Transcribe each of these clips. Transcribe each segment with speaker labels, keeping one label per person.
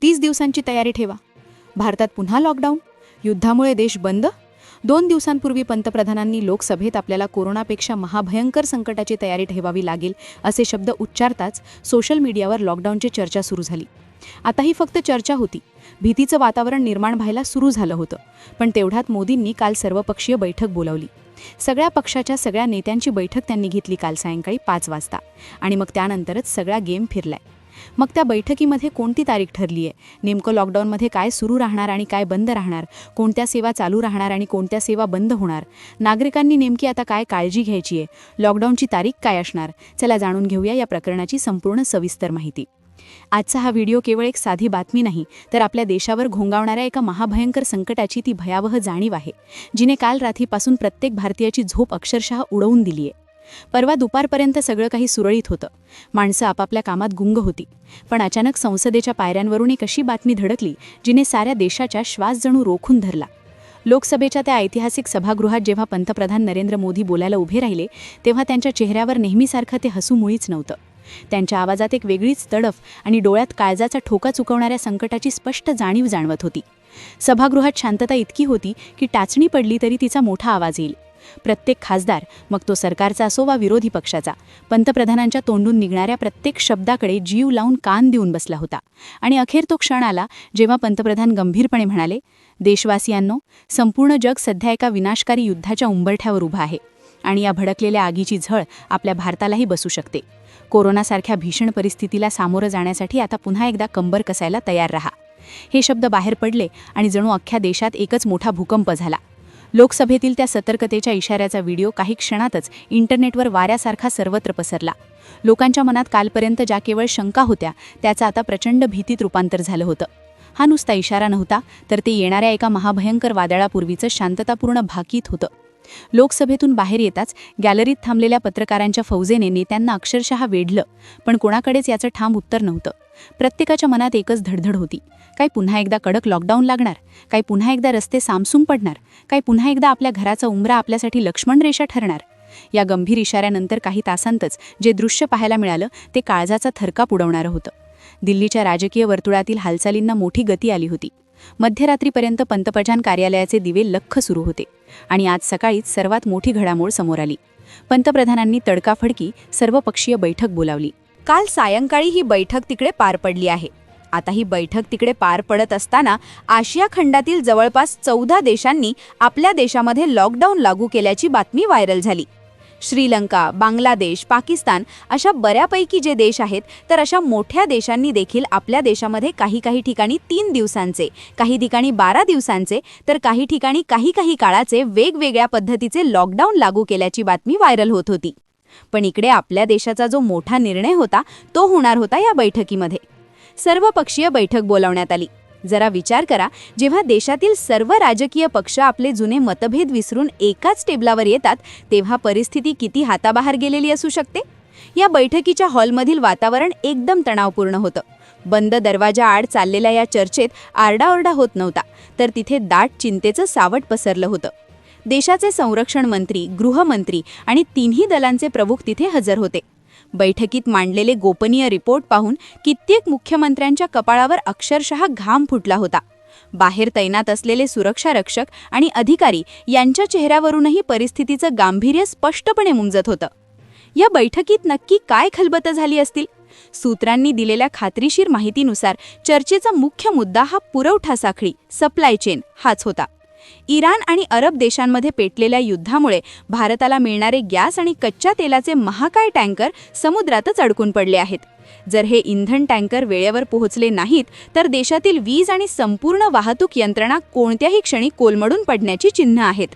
Speaker 1: 30 दिवसांची तयारी ठेवा. भारतात पुन्हा लॉकडाऊन. युद्धामुळे देश बंद. 2 दिवसांपूर्वी पंतप्रधानांनी लोकसभेत आपल्याला कोरोनापेक्षा महाभयंकर संकटाची तयारी ठेवावी लागेल असे शब्द उच्चारताच सोशल मीडियावर लॉकडाऊनची चर्चा सुरू झाली. आता ही फक्त चर्चा होती. भीतीचं वातावरण निर्माण व्हायला सुरू झालं होतं. पण तेवढ्यात मोदींनी काल सर्वपक्षीय बैठक बोलावली. सगळ्या पक्षाच्या सगळ्या नेत्यांची बैठक त्यांनी घेतली काल सायंकाळी 5 वाजता. आणि मग त्यानंतरच सगळा गेम फिरलाय. मग त्या बैठकीमध्ये कोणती तारीख ठरली आहे, नेमकं लॉकडाऊनमध्ये काय सुरू राहणार आणि काय बंद राहणार, कोणत्या सेवा चालू राहणार आणि कोणत्या सेवा बंद होणार, नागरिकांनी नेमकी आता काय काळजी घ्यायची आहे, लॉकडाऊनची तारीख काय असणार, चला जाणून घेऊया या प्रकरणाची संपूर्ण सविस्तर माहिती. आजचा हा व्हिडिओ केवळ एक साधी बातमी नाही, तर आपल्या देशावर घोंगावणाऱ्या एका महाभयंकर संकटाची ती भयावह जाणीव आहे, जिने काल रात्रीपासून प्रत्येक भारतीयाची झोप अक्षरशः उडवून दिली आहे. परवा दुपारपर्यंत सगळं काही सुरळीत होतं. माणसं आपापल्या कामात गुंग होती. पण अचानक संसदेच्या पायऱ्यांवरून एक अशी बातमी धडकली, जिने साऱ्या देशाचा श्वास जणू रोखून धरला. लोकसभेच्या त्या ऐतिहासिक सभागृहात जेव्हा पंतप्रधान नरेंद्र मोदी बोलायला उभे राहिले, तेव्हा त्यांच्या चेहऱ्यावर नेहमीसारखं ते हसू मुळीच नव्हतं. त्यांच्या आवाजात एक वेगळीच तडफ आणि डोळ्यात काळजाचा ठोका चुकवणाऱ्या संकटाची स्पष्ट जाणीव जाणवत होती. सभागृहात शांतता इतकी होती की टाचणी पडली तरी तिचा मोठा आवाज येईल. प्रत्येक खासदार, मग तो सरकारचा असो वा विरोधी पक्षाचा, पंतप्रधानांच्या तोंडून निघणाऱ्या प्रत्येक शब्दाकडे जीव लावून कान देऊन बसला होता. आणि अखेर तो क्षण आला जेव्हा पंतप्रधान गंभीरपणे म्हणाले, देशवासियांनो, संपूर्ण जग सध्या एका विनाशकारी युद्धाच्या उंबरठ्यावर उभा आहे आणि या भडकलेल्या आगीची झळ आपल्या भारतालाही बसू शकते. कोरोनासारख्या भीषण परिस्थितीला सामोरं जाण्यासाठी आता पुन्हा एकदा कंबर कसायला तयार रहा. हे शब्द बाहेर पडले आणि जणू अख्ख्या देशात एकच मोठा भूकंप झाला. लोकसभेतील त्या सतर्कतेच्या इशाऱ्याचा व्हिडिओ काही क्षणातच इंटरनेटवर वाऱ्यासारखा सर्वत्र पसरला. लोकांच्या मनात कालपर्यंत ज्या केवळ शंका होत्या, त्याचं आता प्रचंड भीतीत रूपांतर झालं होतं. हा नुसता इशारा नव्हता, तर ते येणाऱ्या एका महाभयंकर वादळापूर्वीचं शांततापूर्ण भाकीत होतं. लोकसभेतून बाहेर येताच गॅलरीत थांबलेल्या पत्रकारांच्या फौजेने नेत्यांना अक्षरशः वेढलं. पण कोणाकडेच याचं ठाम उत्तर नव्हतं. प्रत्येकाच्या मनात एकच धडधड होती. काय पुन्हा एकदा कडक लॉकडाऊन लागणार? काय पुन्हा एकदा रस्ते सामसूम पडणार? काय पुन्हा एकदा आपल्या घराचा उंबरा आपल्यासाठी लक्ष्मण रेषा ठरणार? या गंभीर इशाऱ्यानंतर काही तासांतच जे दृश्य पाहायला मिळालं ते काळजाचा थरकाप उडवणारं होतं. दिल्लीच्या राजकीय वर्तुळातील हालचालींना मोठी गती आली होती. मध्यरात्रीपर्यंत पंतप्रधान कार्यालयाचे दिवे लख्ख सुरू होते. आणि आज सकाळीच सर्वात मोठी घडामोड समोर आली. पंतप्रधानांनी तडकाफडकी सर्वपक्षीय बैठक बोलावली. काल सायंकाळी ही बैठक तिकडे पार पडली आहे. आता ही बैठक तिकडे पार पडत असताना आशिया खंडातील जवळपास 14 देशांनी आपल्या देशामध्ये लॉकडाऊन लागू केल्याची बातमी व्हायरल झाली. श्रीलंका, बांगलादेश, पाकिस्तान अशा बऱ्यापैकी जे देश आहेत, तर अशा मोठ्या देशांनी देखील आपल्या देशामध्ये काही ठिकाणी 3 दिवसांचे, काही ठिकाणी 12 दिवसांचे, तर काही ठिकाणी काही काळाचे वेगवेगळ्या पद्धतीचे लॉकडाऊन लागू केल्याची बातमी व्हायरल होत होती. पण इकडे आपल्या देशाचा जो मोठा निर्णय होता तो होणार होता या बैठकीमध्ये. सर्वपक्षीय बैठक बोलावण्यात आली. जरा विचार करा, जेव्हा देशातील सर्व राजकीय पक्ष आपले जुने मतभेद विसरून एकाच टेबलावर येतात, तेव्हा परिस्थिती किती हाताबाहेर गेलेली असू शकते. या बैठकीच्या हॉलमधील वातावरण एकदम तणावपूर्ण होतं. बंद दरवाजा आड चाललेल्या या चर्चेत आरडाओरडा होत नव्हता, तर तिथे दाट चिंतेचं सावट पसरलं होतं. देशाचे संरक्षण मंत्री, गृहमंत्री आणि तिन्ही दलांचे प्रमुख तिथे हजर होते. बैठकीत मांडलेले गोपनीय रिपोर्ट पाहून कित्येक मुख्यमंत्र्यांच्या कपाळावर अक्षरशः घाम फुटला होता. बाहेर तैनात असलेले सुरक्षा रक्षक आणि अधिकारी यांच्या चेहऱ्यावरूनही परिस्थितीचं गांभीर्य स्पष्टपणे उमजत होतं. या बैठकीत नक्की काय खलबतं झाली असतील? सूत्रांनी दिलेल्या खात्रीशीर माहितीनुसार चर्चेचा मुख्य मुद्दा हा पुरवठा साखळी, सप्लाय चेन हाच होता. इराण आणि अरब देशांमध्ये पेटलेल्या युद्धामुळे भारताला मिळणारे गॅस आणि कच्च्या तेलाचे महाकाय टँकर समुद्रातच अडकून पडले आहेत. जर हे इंधन टँकर वेळेवर पोहोचले नाहीत, तर देशातील वीज आणि संपूर्ण वाहतूक यंत्रणा कोणत्याही क्षणी कोलमडून पडण्याची चिन्ह आहेत.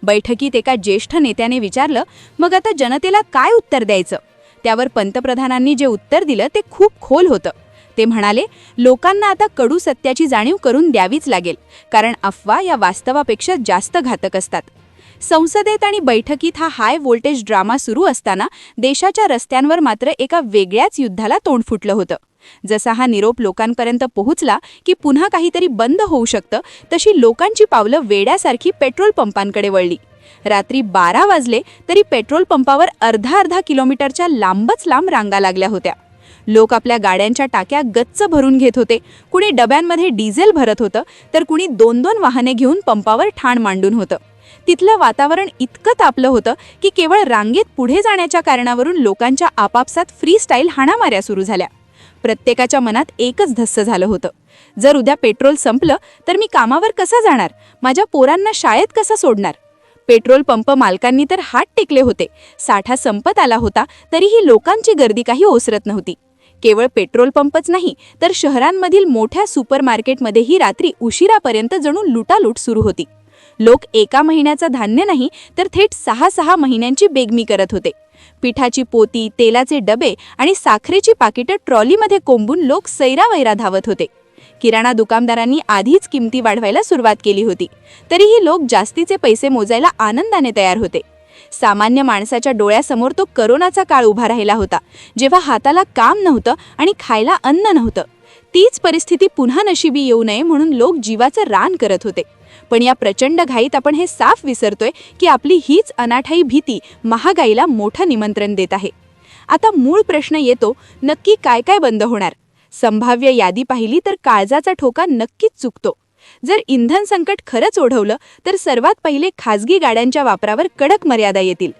Speaker 1: बैठकीत एका ज्येष्ठ नेत्याने विचारलं, मग आता जनतेला काय उत्तर द्यायचं? त्यावर पंतप्रधानांनी जे उत्तर दिलं ते खूप खोल होतं. ते म्हणाले, लोकांना आता कडू सत्याची जाणीव करून द्यावीच लागेल, कारण अफवा या वास्तवापेक्षा जास्त घातक असतात. संसदेत आणि बैठकीत हा हाय व्होल्टेज ड्रामा सुरू असताना देशाच्या रस्त्यांवर मात्र एका वेगळ्याच युद्धाला तोंड फुटलं होतं. जसा हा निरोप लोकांपर्यंत पोहोचला की पुन्हा काहीतरी बंद होऊ शकतं, तशी लोकांची पावलं वेड्यासारखी पेट्रोल पंपांकडे वळली. रात्री 12 वाजले तरी पेट्रोल पंपावर अर्धा किलोमीटरच्या लांबच लांब रांगा लागल्या होत्या. लोक आपल्या गाड्यांच्या टाक्या गच्च भरून घेत होते. कुणी डब्यांमध्ये डिझेल भरत होतं, तर कुणी 2-2 वाहने घेऊन पंपावर ठाण मांडून होतं. तिथलं वातावरण इतकं तापलं होतं की केवळ रांगेत पुढे जाण्याच्या कारणावरून लोकांच्या आपापसात फ्रीस्टाईल हाणामाऱ्या सुरू झाल्या. प्रत्येकाच्या मनात एकच धस्स झालं होतं, जर उद्या पेट्रोल संपलं तर मी कामावर कसा जाणार, माझ्या पोरांना शाळेत कसा सोडणार. पेट्रोल पंप मालकांनी तर हात टेकले होते. साठा संपत आला होता तरीही लोकांची गर्दी काही ओसरत नव्हती. केवळ पेट्रोल पंपच नाही तर शहरांमधील मोठ्या सुपरमार्केटमध्येही रात्री उशिरापर्यंत जणू लुटालूट सुरू होती. लोक एका महिन्याचं धान्य नाही तर थेट 6-6 महिन्यांची बेगमी करत होते. पिठाची पोती, तेलाचे डबे आणि साखरेची पाकिटं ट्रॉलीमध्ये कोंबून लोक सैरावैरा धावत होते. किराणा दुकानदारांनी आधीच किमती वाढवायला सुरुवात केली होती, तरीही लोक जास्तीचे पैसे मोजायला आनंदाने तयार होते. सामान्य माणसाच्या डोळ्यासमोर तो करोनाचा काळ उभा राहिला होता, जेव्हा हाताला काम नव्हतं आणि खायला अन्न नव्हतं. तीच परिस्थिती पुन्हा नशिबी येऊ नये म्हणून लोक जीवाचं रान करत होते. पण या प्रचंड घाईत आपण हे साफ विसरतोय की आपली हीच अनाठायी भीती महागाईला मोठं निमंत्रण देत आहे. आता मूळ प्रश्न येतो, नक्की काय काय बंद होणार? संभाव्य यादी पाहिली तर काळजाचा ठोका नक्कीच चुकतो. जर इंधन संकट खरंच ओढवलं तर सर्वात पहिले खासगी गाड्यांच्या वापरावर कडक मर्यादा येतील.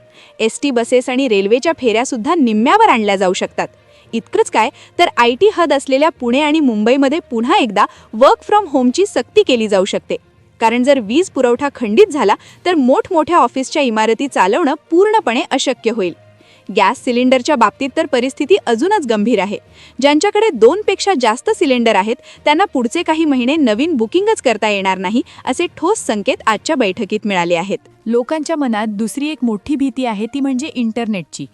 Speaker 1: एसटी बसेस आणि रेल्वेच्या फेऱ्या सुद्धा निम्म्यावर आणल्या जाऊ शकतात. इतकंच काय तर IT हद असलेल्या पुणे आणि मुंबईमध्ये पुन्हा एकदा वर्क फ्रॉम होमची सक्ती केली जाऊ शकते. कारण जर वीज पुरवठा खंडित झाला तर मोठमोठ्या ऑफिसच्या इमारती चालवणं पूर्णपणे अशक्य होईल. गॅस सिलेंडरच्या बाबतीत तर परिस्थिती अजूनच गंभीर आहे. ज्यांच्याकडे 2 पेक्षा जास्त सिलेंडर आहेत त्यांना पुढचे काही महिने नवीन बुकिंगच करता येणार नाही, असे ठोस संकेत आजच्या बैठकीत मिळाले आहेत.
Speaker 2: लोकांच्या मनात दुसरी एक मोठी भीती आहे, ती म्हणजे इंटरनेटची.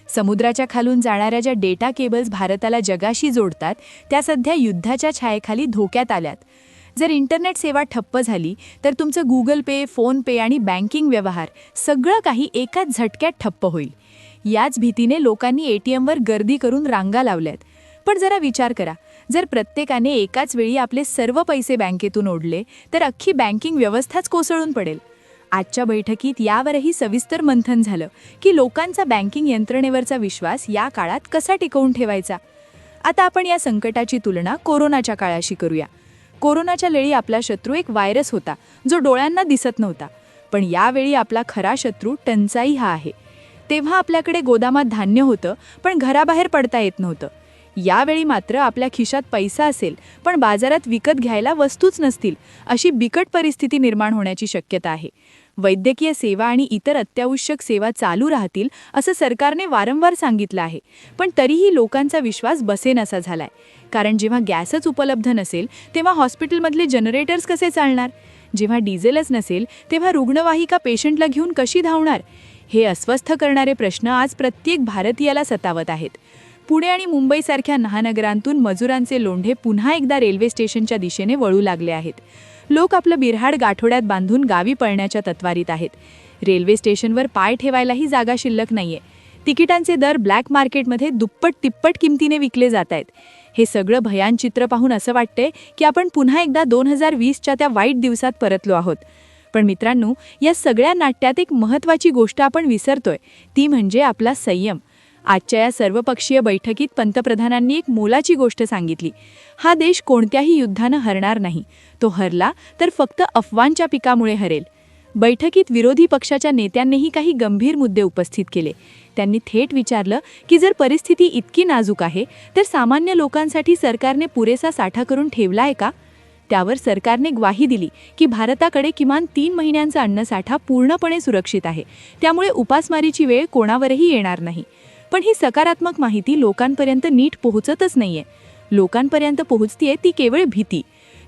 Speaker 2: समुद्राच्या खालून जाणाऱ्या ज्या डेटा केबल्स भारताला जगाशी जोडतात त्या सध्या युद्धाच्या छायेखाली धोक्यात आल्यात. जर इंटरनेट सेवा ठप्प झाली तर तुमचं गुगल पे, फोन पे आणि बँकिंग व्यवहार सगळं काही एकाच झटक्यात ठप्प होईल. याच भीतीने लोकांनी ATMवर गर्दी करून रांगा लावल्यात. पण जरा विचार करा, जर प्रत्येकाने एकाच वेळी आपले सर्व पैसे बँकेतून ओढले तर अख्खी बँकिंग व्यवस्थाच कोसळून पडेल. आजच्या बैठकीत यावरही सविस्तर मंथन झालं की लोकांचा बँकिंग यंत्रणेवरचा विश्वास या काळात कसा टिकवून ठेवायचा. आता आपण या संकटाची तुलना कोरोनाच्या काळाशी करूया. कोरोनाच्या वेळी आपला शत्रू एक व्हायरस होता जो डोळ्यांना दिसत नव्हता. पण यावेळी आपला खरा शत्रू टंचाई हा आहे. तेव्हा आपल्याकडे गोदामात धान्य होतं पण घराबाहेर पडता येत नव्हतं. यावेळी मात्र आपल्या खिशात पैसा असेल पण बाजारात विकत घ्यायला वस्तूच नसतील, अशी बिकट परिस्थिती निर्माण होण्याची शक्यता आहे. वैद्यकीय सेवा आणि इतर अत्यावश्यक सेवा चालू राहतील असं सरकारने वारंवार सांगितलं आहे. पण तरीही लोकांचा विश्वास बसेनासा झालाय. कारण जेव्हा गॅसच उपलब्ध नसेल तेव्हा हॉस्पिटलमधले जनरेटर्स कसे चालणार? जेव्हा डिझेलच नसेल तेव्हा रुग्णवाहिका पेशंटला घेऊन कशी धावणार? हे अस्वस्थ करणारे प्रश्न आज प्रत्येक भारतीयाला सतावत आहेत. पुणे आणि मुंबईसारख्या महानगरांतून मजुरांचे लोंढे पुन्हा एकदा रेल्वे स्टेशनच्या दिशेने वळू लागले आहेत. लोक आपलं बिऱ्हाड गाठोड्यात बांधून गावी पळण्याच्या तत्वारीत आहेत. रेल्वे स्टेशनवर पाय ठेवायलाही जागा शिल्लक नाहीये. तिकिटांचे दर ब्लॅक मार्केटमध्ये दुप्पट-तिप्पट किमतीने विकले जात आहेत. हे सगळं भयान चित्र पाहून असं वाटतंय की आपण पुन्हा एकदा 2020च्या त्या वाईट दिवसात परतलो आहोत. पण मित्रांनो, या सगळ्या नाट्यात एक महत्त्वाची गोष्ट आपण विसरतोय, ती म्हणजे आपला संयम. आजच्या या सर्वपक्षीय बैठकीत पंतप्रधानांनी एक मोलाची गोष्ट सांगितली. हा देश कोणत्याही युद्धानं हरणार नाही. तो हरला तर फक्त अफवांच्या पिकामुळे हरेल. बैठकीत विरोधी पक्षाच्या नेत्यांनीही काही गंभीर मुद्दे उपस्थित केले. त्यांनी थेट विचारलं की जर परिस्थिती इतकी नाजूक आहे तर सामान्य लोकांसाठी सरकारने पुरेसा साठा करून ठेवला आहे का? त्यावर सरकारने ग्वाही दिली की भारताकडे किमान 3 महिन्यांचा अन्नसाठा पूर्णपणे सुरक्षित आहे. त्यामुळे उपासमारीची वेळ कोणावरही येणार नाही. पण ही सकारात्मक माहिती लोकांपर्यंत नीट पोहोचतच नाहीये. लोकांपर्यंत पोहोचतीये ती केवळ भीती.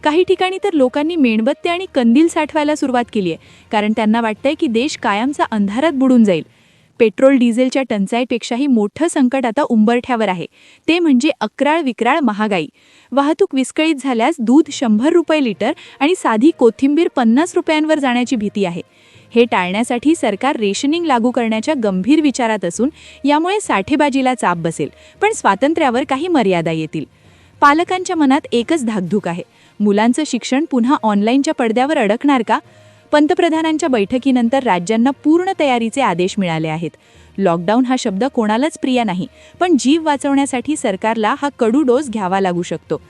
Speaker 2: काही ठिकाणी तर लोकांनी मेणबत्त्या आणि कंदील साठवायला सुरुवात केली आहे, कारण त्यांना वाटतंय की देश कायमचा अंधारात बुडून जाईल. पेट्रोल डिझेलच्या टंचाईपेक्षाही मोठं संकट आता उंबरठ्यावर आहे. ते म्हणजे अक्राळ विक्राळ महागाई. वाहतूक विस्कळीत झाल्यास दूध 100 रुपये लिटर आणि साधी कोथिंबीर 50 रुपयांवर जाण्याची भीती आहे. हे टाळण्यासाठी सरकार रेशनिंग लागू करण्याच्या गंभीर विचारात असून यामुळे साठेबाजीला चाप बसेल, पण स्वातंत्र्यावर काही मर्यादा येतील. पालकांच्या मनात एकच धाकधूक आहे, मुलांचं शिक्षण पुन्हा ऑनलाईनच्या पडद्यावर अडकणार का? पंतप्रधानांच्या बैठकीनंतर राज्यांना पूर्ण तयारीचे आदेश मिळाले आहेत. लॉकडाऊन हा शब्द कोणालाच प्रिय नाही, पण जीव वाचवण्यासाठी सरकारला हा कडू डोस घ्यावा लागू शकतो.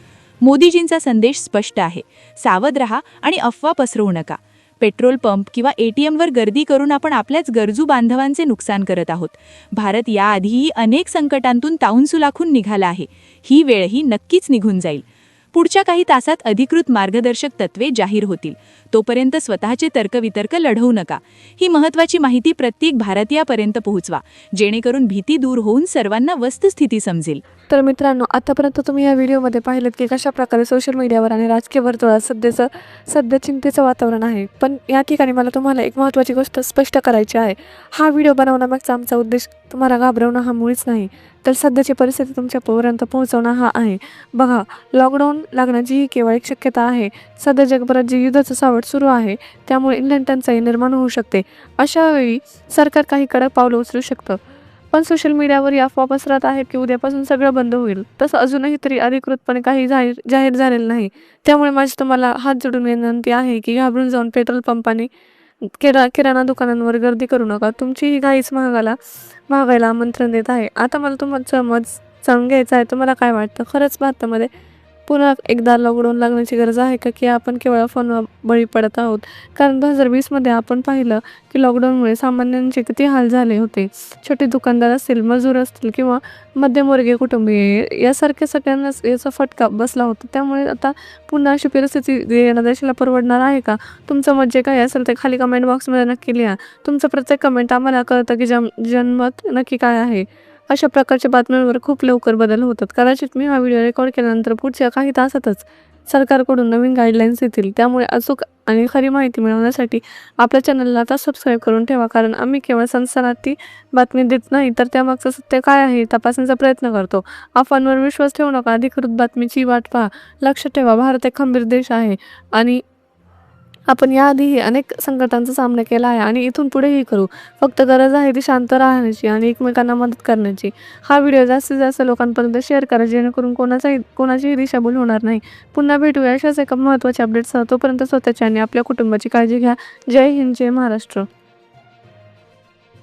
Speaker 2: मोदीजींचा संदेश स्पष्ट आहे, सावध रहा आणि अफवा पसरवू नका. पेट्रोल पंप किंवा ATMवर गर्दी करून आपण आपल्याच गरजू बांधवांचे नुकसान करत आहोत. भारत याआधीही अनेक संकटांतून तावून सुलाखून निघाला आहे. ही वेळही नक्कीच निघून जाईल. पुढच्या काही तासात अधिकृत मार्गदर्शक तत्त्वे जाहीर होतील. तोपर्यंत स्वतःचे तर्कवितर्क लढवू नका. ही महत्त्वाची माहिती प्रत्येक भारतीयापर्यंत पोहोचवा, जेणेकरून भीती दूर होऊन सर्वांना वस्तुस्थिती समजेल.
Speaker 3: तर मित्रांनो, आतापर्यंत तुम्ही या व्हिडिओमध्ये पाहिलं की कशा प्रकारे सोशल मीडियावर आणि राजकीय वर्तुळात सध्या चिंतेचं वातावरण आहे. पण या ठिकाणी मला तुम्हाला एक महत्त्वाची गोष्ट स्पष्ट करायची आहे. हा व्हिडिओ बनवण्यामागचा आमचा उद्देश तुम्हाला घाबरवणं हा मुळीच नाही, तर सध्याची परिस्थिती तुमच्यापर्यंत पोहोचवणं हा आहे. बघा, लॉकडाऊन लागण्याची ही केवळ एक शक्यता आहे. सध्या जगभरात जे युद्धाचं सावट सुरू आहे, त्यामुळे इंधन टंचाई निर्माण होऊ शकते. अशा वेळी सरकार काही कडक पावलं उचलू शकतं. पण सोशल मीडियावर या अफवा पसरत आहेत की उद्यापासून सगळं बंद होईल. तसं अजूनही तरी अधिकृतपणे काही जाहीर झालेलं नाही. त्यामुळे माझी तुम्हाला हात जोडून विनंती आहे की घाबरून जाऊन पेट्रोल पंपाने किराणा दुकानांवर गर्दी करू नका. तुमची ही घाईच महागाईला आमंत्रण देत आहे. आता मला तुमचं मत जाणून घ्यायचं आहे. तुम्हाला काय वाटतं, खरंच भारतामध्ये पुन्हा एकदा लॉकडाऊन लागण्याची गरज आहे का, की आपण केवळ अफवांवर बळी पडत आहोत? कारण 2020मध्ये आपण पाहिलं की लॉकडाऊनमुळे सामान्यांचे किती हाल झाले होते. छोटे दुकानदार असतील, मजूर असतील किंवा मध्यमवर्गीय कुटुंबीय यासारख्या सगळ्यांनाच याचा फटका बसला होता. त्यामुळे आता पुन्हा अशी परिस्थिती येणं देशाला परवडणार आहे का? तुमचं मत जे काही असेल ते खाली कमेंट बॉक्समध्ये नक्की लिहा. तुमचं प्रत्येक कमेंट आम्हाला कळतं की जनमत नक्की काय आहे. अशा प्रकारच्या बातम्यांवर खूप लवकर बदल होतात. कदाचित मी हा व्हिडिओ रेकॉर्ड केल्यानंतर पुढच्या काही तासातच सरकारकडून नवीन गाईडलाईन्स येतील. त्यामुळे अचूक आणि खरी माहिती मिळवण्यासाठी आपल्या चॅनलला आता सबस्क्राईब करून ठेवा. कारण आम्ही केवळ सनसनाटी बातमी देत नाही, तर त्यामागचं सत्य काय आहे तपासण्याचा प्रयत्न करतो. अफवांवर विश्वास ठेवू नका, अधिकृत बातमीची वाट पहा. लक्षात ठेवा, भारत एक खंबीर देश आहे आणि आपण याआधीही अनेक संकटांचा सामना केला आहे आणि इथून पुढेही करू. फक्त गरज आहे ती शांत राहण्याची आणि एकमेकांना मदत करण्याची. हा व्हिडिओ जास्तीत जास्त लोकांपर्यंत शेअर करा, जेणेकरून कोणाचीही दिशाभूल होणार नाही. पुन्हा भेटूया अशाच एका महत्त्वाच्या अपडेटसह. तोपर्यंत स्वतःची आणि आपल्या कुटुंबाची काळजी घ्या. जय हिंद, जय महाराष्ट्र.